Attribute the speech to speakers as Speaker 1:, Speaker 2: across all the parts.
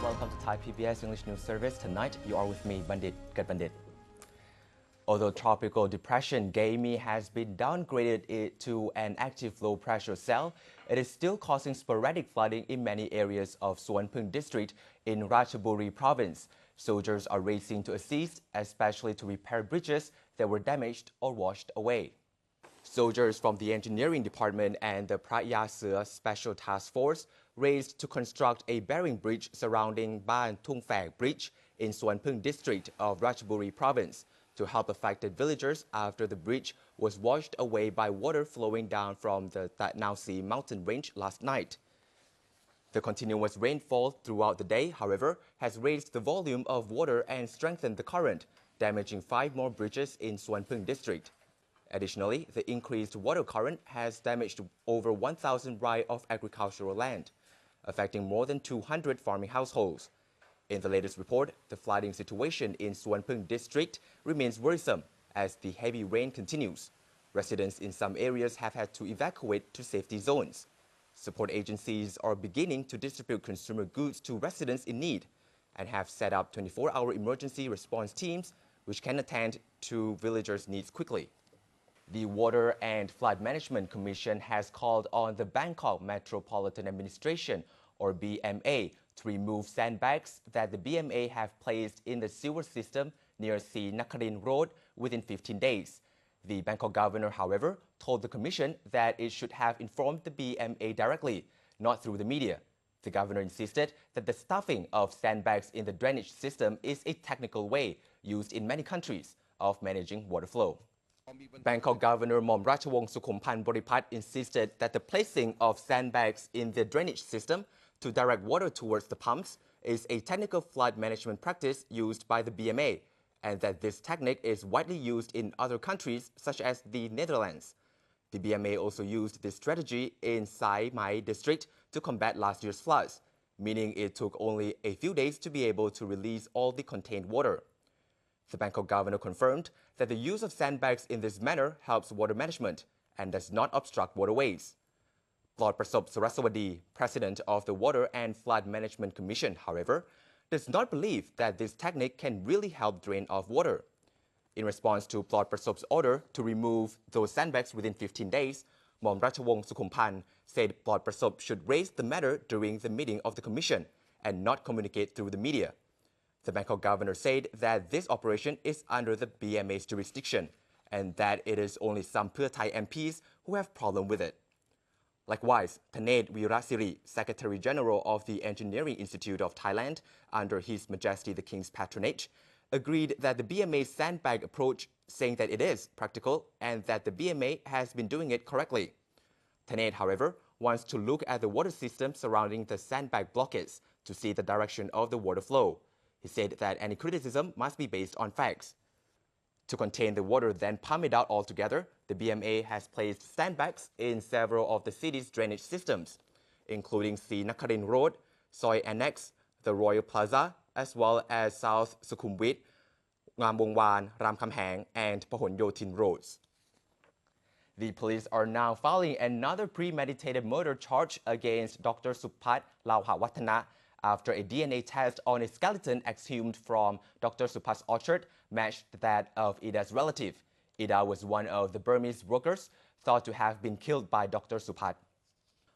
Speaker 1: Welcome to Thai PBS English News Service. Tonight, you are with me, Bundit. Good Bundit. Although tropical depression Gaimi has been downgraded to an active low-pressure cell, it is still causing sporadic flooding in many areas of Suanpung district in Ratchaburi province. Soldiers are racing to assist, especially to repair bridges that were damaged or washed away. Soldiers from the engineering department and the Prayasa Special Task Force raced to construct a bearing bridge surrounding Ban Thung Phag Bridge in Suanpung district of Ratchaburi province to help affected villagers after the bridge was washed away by water flowing down from the Tat Nao Si mountain range last night. The continuous rainfall throughout the day, however, has raised the volume of water and strengthened the current, damaging 5 more bridges in Suanpung district. Additionally, the increased water current has damaged over 1,000 rai of agricultural land, affecting more than 200 farming households. In the latest report, the flooding situation in Suanpung district remains worrisome as the heavy rain continues. Residents in some areas have had to evacuate to safety zones. Support agencies are beginning to distribute consumer goods to residents in need and have set up 24-hour emergency response teams which can attend to villagers' needs quickly. The Water and Flood Management Commission has called on the Bangkok Metropolitan Administration, or BMA, to remove sandbags that the BMA have placed in the sewer system near Si Nakarin Road within 15 days. The Bangkok governor, however, told the commission that it should have informed the BMA directly, not through the media. The governor insisted that the stuffing of sandbags in the drainage system is a technical way used in many countries of managing water flow. Bangkok Governor Mom Ratchawong Sukhumpan Boripat insisted that the placing of sandbags in the drainage system to direct water towards the pumps is a technical flood management practice used by the BMA, and that this technique is widely used in other countries such as the Netherlands. The BMA also used this strategy in Sai Mai district to combat last year's floods, meaning it took only a few days to be able to release all the contained water. The Bangkok governor confirmed that the use of sandbags in this manner helps water management and does not obstruct waterways. Lord Prasop Saraswadi, president of the Water and Flood Management Commission, however, does not believe that this technique can really help drain off water. In response to Lord Prasop's order to remove those sandbags within 15 days, Mom Ratchawong Sukhumpan said Lord Prasop should raise the matter during the meeting of the commission and not communicate through the media. The Bangkok governor said that this operation is under the BMA's jurisdiction and that it is only some Pheu Thai MPs who have problem with it. Likewise, Thaned Wirasiri, Secretary General of the Engineering Institute of Thailand, under His Majesty the King's patronage, agreed that the BMA's sandbag approach, saying that it is practical and that the BMA has been doing it correctly. Thaned, however, wants to look at the water system surrounding the sandbag blockades to see the direction of the water flow. He said that any criticism must be based on facts. To contain the water, then pump it out altogether, the BMA has placed sandbags in several of the city's drainage systems, including Si Nakarin Road, Soi Annex, the Royal Plaza, as well as South Sukhumvit, Ngam Bong Wan, Ram Khamhaeng, and Pahon Yotin roads. The police are now filing another premeditated murder charge against Dr. Supat Lauhawatana after a DNA test on a skeleton exhumed from Dr. Supat's orchard matched that of Ida's relative. Ida was one of the Burmese workers thought to have been killed by Dr. Supat.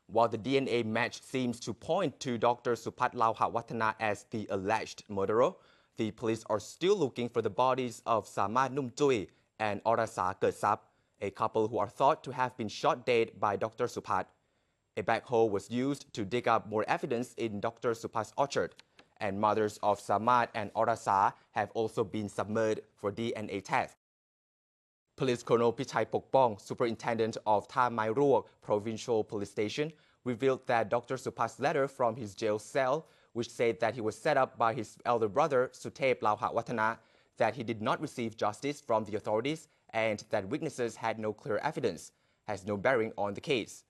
Speaker 1: While the DNA match seems to point to Dr. Supat Lauhawatana as the alleged murderer, the police are still looking for the bodies of Samat Numtui and Orasa Kersap, a couple who are thought to have been shot dead by Dr. Supat. A backhoe was used to dig up more evidence in Dr. Supat's orchard, and mothers of Samat and Orasa have also been submerged for DNA tests. Police Colonel Pichai Pokpong, superintendent of Tha Mai Ruok Provincial Police Station, revealed that Dr. Supat's letter from his jail cell, which said that he was set up by his elder brother Suthep Lauhawatana, that he did not receive justice from the authorities and that witnesses had no clear evidence, has no bearing on the case.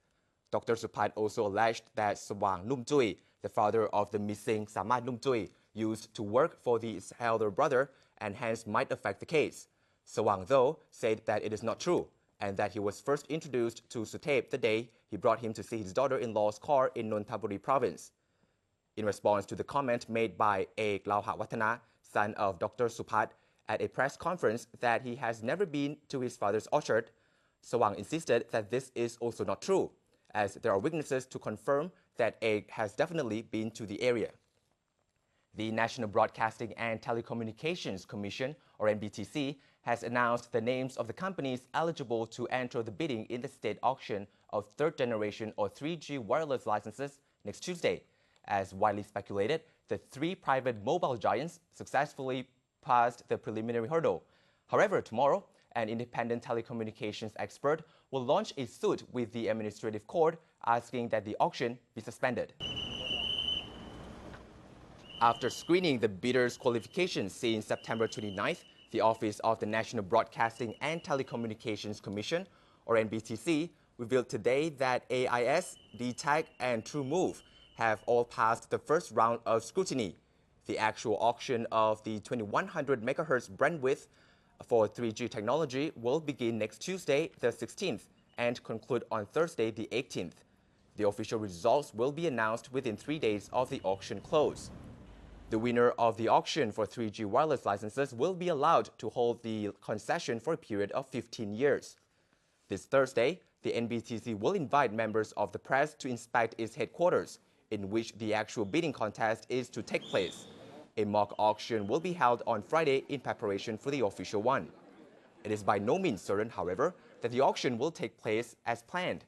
Speaker 1: Dr. Supat also alleged that Sawang Numtui, the father of the missing Samat Numtui, used to work for his elder brother and hence might affect the case. Sawang, though, said that it is not true and that he was first introduced to Suthep the day he brought him to see his daughter-in-law's car in Nonthaburi province. in response to the comment made by Ek Lauha Watana, son of Dr. Supat, at a press conference that he has never been to his father's orchard. Sawang insisted that this is also not true, as there are witnesses to confirm that Ek has definitely been to the area. The National Broadcasting and Telecommunications Commission, or NBTC, has announced the names of the companies eligible to enter the bidding in the state auction of third generation or 3G wireless licenses next Tuesday. As widely speculated, the three private mobile giants successfully passed the preliminary hurdle. However, tomorrow, an independent telecommunications expert will launch a suit with the administrative court asking that the auction be suspended. After screening the bidders' qualifications since September 29th, the Office of the National Broadcasting and Telecommunications Commission, or NBTC, revealed today that AIS, DTAC, and TrueMove have all passed the first round of scrutiny. The actual auction of the 2100 MHz bandwidth for 3G technology will begin next Tuesday, the 16th, and conclude on Thursday, the 18th. The official results will be announced within 3 days of the auction close. The winner of the auction for 3G wireless licenses will be allowed to hold the concession for a period of 15 years. This Thursday, the NBTC will invite members of the press to inspect its headquarters, in which the actual bidding contest is to take place. A mock auction will be held on Friday in preparation for the official one. It is by no means certain, however, that the auction will take place as planned.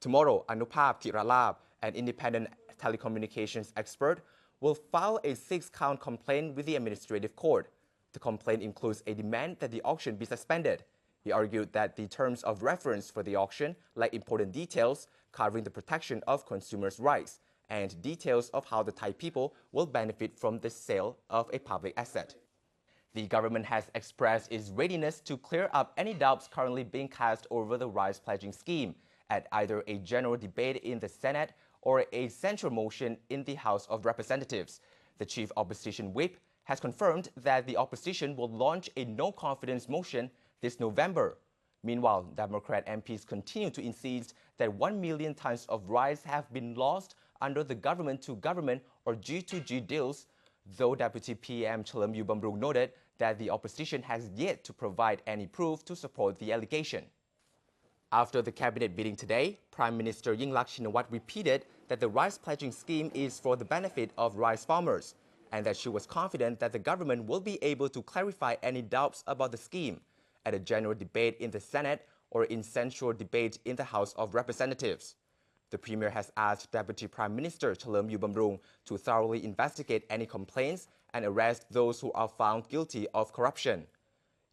Speaker 1: Tomorrow, Anupap Tiralab, an independent telecommunications expert, will file a 6-count complaint with the administrative court. The complaint includes a demand that the auction be suspended. He argued that the terms of reference for the auction lack important details covering the protection of consumers' rights and details of how the Thai people will benefit from the sale of a public asset. The government has expressed its readiness to clear up any doubts currently being cast over the rice pledging scheme at either a general debate in the Senate or a censure motion in the House of Representatives. The chief opposition whip has confirmed that the opposition will launch a no-confidence motion this November. Meanwhile, Democrat MPs continue to insist that 1 million tons of rice have been lost under the government-to-government or G2G deals, though Deputy PM Chalerm Yubamrung noted that the opposition has yet to provide any proof to support the allegation. After the cabinet meeting today, Prime Minister Yingluck Shinawatra repeated that the rice pledging scheme is for the benefit of rice farmers, and that she was confident that the government will be able to clarify any doubts about the scheme at a general debate in the Senate or in censure debate in the House of Representatives. The Premier has asked Deputy Prime Minister Chalerm Yubamrung to thoroughly investigate any complaints and arrest those who are found guilty of corruption.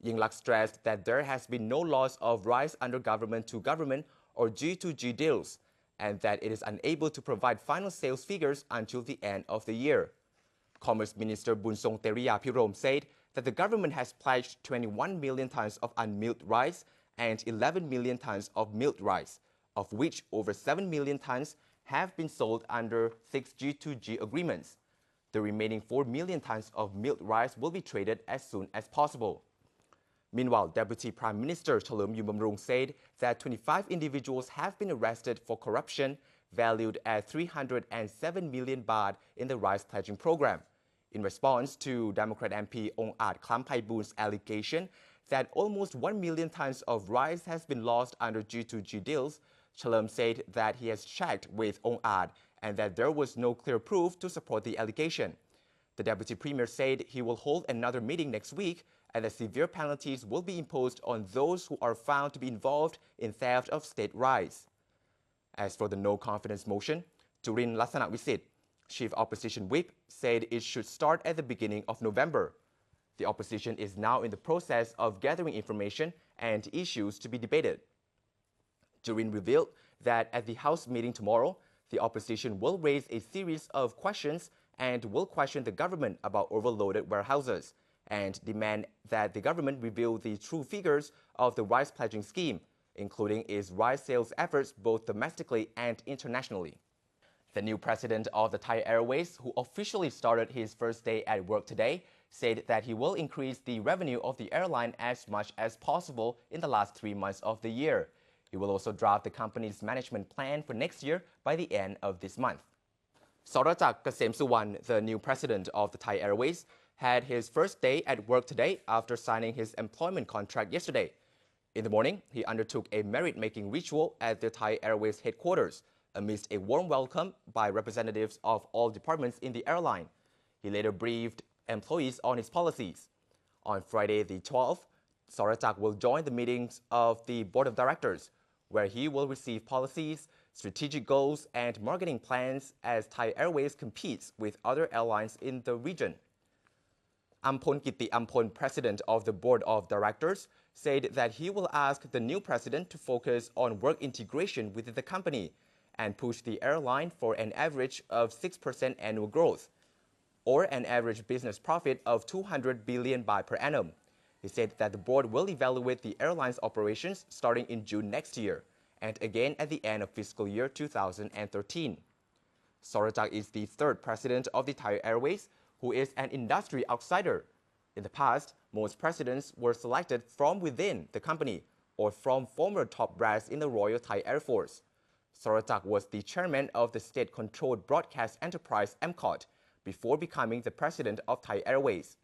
Speaker 1: Yingluck stressed that there has been no loss of rice under government-to-government or G2G deals, and that it is unable to provide final sales figures until the end of the year. Commerce Minister Bunsong Teriyapirom said that the government has pledged 21 million tons of unmilled rice and 11 million tons of milled rice, of which over 7 million tons have been sold under 6 G2G agreements. The remaining 4 million tons of milled rice will be traded as soon as possible. Meanwhile, Deputy Prime Minister Chalerm Yubamrung said that 25 individuals have been arrested for corruption valued at 307 million baht in the rice pledging program, in response to Democrat MP Ong Aat Klamphaiboon's allegation that almost 1 million tons of rice has been lost under G2G deals. Chalerm said that he has checked with Ong Aat and that there was no clear proof to support the allegation. The Deputy Premier said he will hold another meeting next week and that severe penalties will be imposed on those who are found to be involved in theft of state rice. As for the no-confidence motion, Jurin Lassanavisit, Chief Opposition Whip, said it should start at the beginning of November. The opposition is now in the process of gathering information and issues to be debated. Jurin revealed that at the House meeting tomorrow, the opposition will raise a series of questions and will question the government about overloaded warehouses and demand that the government reveal the true figures of the rice pledging scheme, including its rice sales efforts both domestically and internationally. The new president of the Thai Airways, who officially started his first day at work today, said that he will increase the revenue of the airline as much as possible in the last 3 months of the year. He will also draft the company's management plan for next year by the end of this month. Sorajak Kasem the new president of the Thai Airways, had his first day at work today after signing his employment contract yesterday. In the morning, he undertook a merit-making ritual at the Thai Airways headquarters amidst a warm welcome by representatives of all departments in the airline. He later briefed employees on his policies. On Friday the 12th, Sorajak will join the meetings of the board of directors, where he will receive policies, strategic goals, and marketing plans as Thai Airways competes with other airlines in the region. Ampon Kiti Ampon, president of the board of directors, said that he will ask the new president to focus on work integration within the company and push the airline for an average of 6% annual growth, or an average business profit of 200 billion baht per annum. He said that the board will evaluate the airline's operations starting in June next year and again at the end of fiscal year 2013. Sorajak is the third president of the Thai Airways, who is an industry outsider. In the past, most presidents were selected from within the company or from former top brass in the Royal Thai Air Force. Sorajak was the chairman of the state-controlled broadcast enterprise MCOT before becoming the president of Thai Airways.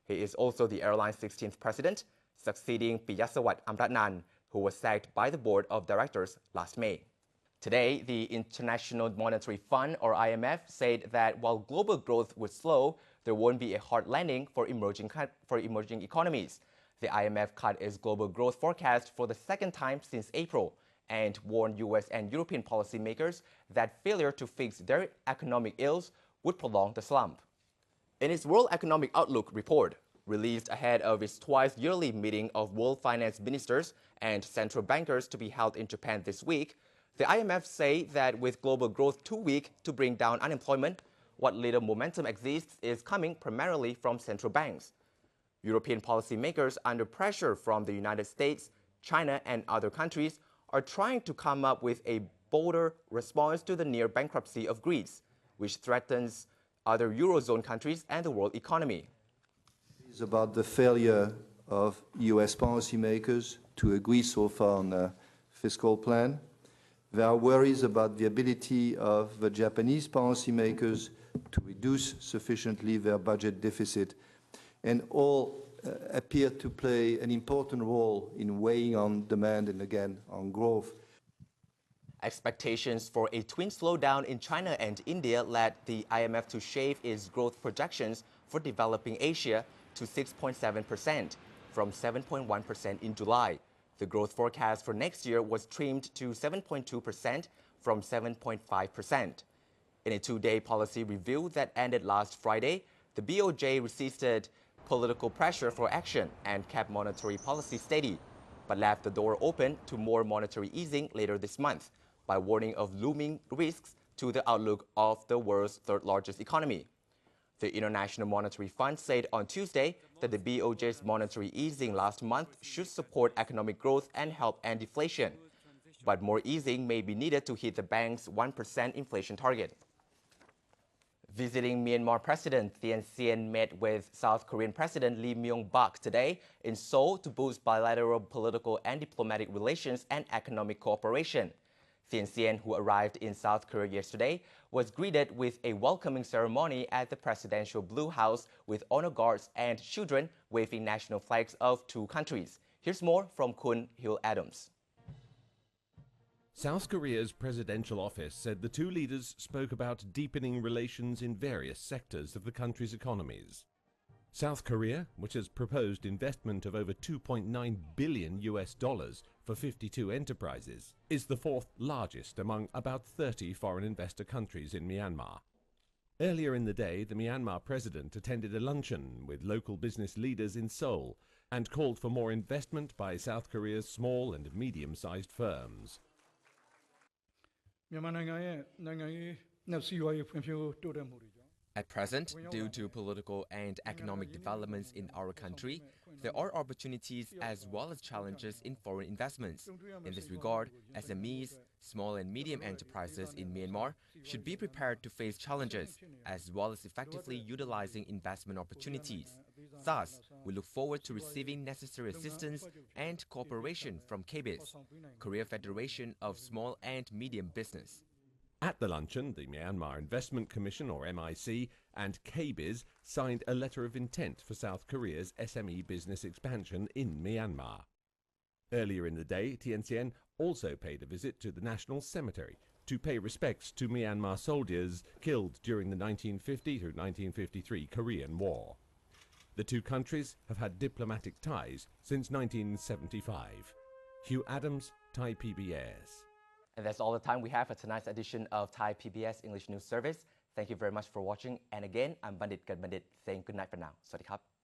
Speaker 1: He is also the airline's 16th president, succeeding Piyasawat Amratnan, who was sacked by the board of directors last May. Today, the International Monetary Fund, or IMF, said that while global growth was slow, there won't be a hard landing for emerging economies. The IMF cut its global growth forecast for the second time since April and warned U.S. and European policymakers that failure to fix their economic ills would prolong the slump. In its World Economic Outlook report, released ahead of its twice-yearly meeting of world finance ministers and central bankers to be held in Japan this week, the IMF say that with global growth too weak to bring down unemployment, what little momentum exists is coming primarily from central banks. European policymakers under pressure from the United States, China, and other countries are trying to come up with a bolder response to the near bankruptcy of Greece, which threatens other Eurozone countries and the world economy.
Speaker 2: It's about the failure of U.S. policymakers to agree so far on a fiscal plan. There are worries about the ability of the Japanese policymakers to reduce sufficiently their budget deficit, and all appear to play an important role in weighing on demand and again on growth.
Speaker 1: Expectations for a twin slowdown in China and India led the IMF to shave its growth projections for developing Asia to 6.7% from 7.1% in July. The growth forecast for next year was trimmed to 7.2% from 7.5%. In a two-day policy review that ended last Friday, the BOJ resisted political pressure for action and kept monetary policy steady, but left the door open to more monetary easing later this month by warning of looming risks to the outlook of the world's third-largest economy. The International Monetary Fund said on Tuesday that the BOJ's monetary easing last month should support economic growth and help end deflation. But more easing may be needed to hit the bank's 1% inflation target. Visiting Myanmar President Thein Sein met with South Korean President Lee Myung-bak today in Seoul to boost bilateral political and diplomatic relations and economic cooperation. Thein Sein, who arrived in South Korea yesterday, was greeted with a welcoming ceremony at the presidential Blue House with honor guards and children waving national flags of two countries. Here's more from Kun Hill Adams.
Speaker 3: South Korea's presidential office said the two leaders spoke about deepening relations in various sectors of the country's economies. South Korea, which has proposed investment of over $2.9 billion for 52 enterprises, is the fourth largest among about 30 foreign investor countries in Myanmar. Earlier in the day, the Myanmar president attended a luncheon with local business leaders in Seoul and called for more investment by South Korea's small and medium-sized firms.
Speaker 1: At present, due to political and economic developments in our country, there are opportunities as well as challenges in foreign investments. In this regard, SMEs, small and medium enterprises in Myanmar, should be prepared to face challenges, as well as effectively utilizing investment opportunities. Thus, we look forward to receiving necessary assistance and cooperation from KBIS, Korea Federation of Small and Medium Business.
Speaker 3: At the luncheon, the Myanmar Investment Commission, or MIC, and KBIS signed a letter of intent for South Korea's SME business expansion in Myanmar. Earlier in the day, TNCN also paid a visit to the National Cemetery to pay respects to Myanmar soldiers killed during the 1950 to 1953 Korean War. The two countries have had diplomatic ties since 1975. Hugh Adams, Thai PBS.
Speaker 1: And that's all the time we have for tonight's edition of Thai PBS English News Service. Thank you very much for watching. And again, I'm Bundit Gadbandit saying good night for now. สวัสดีครับ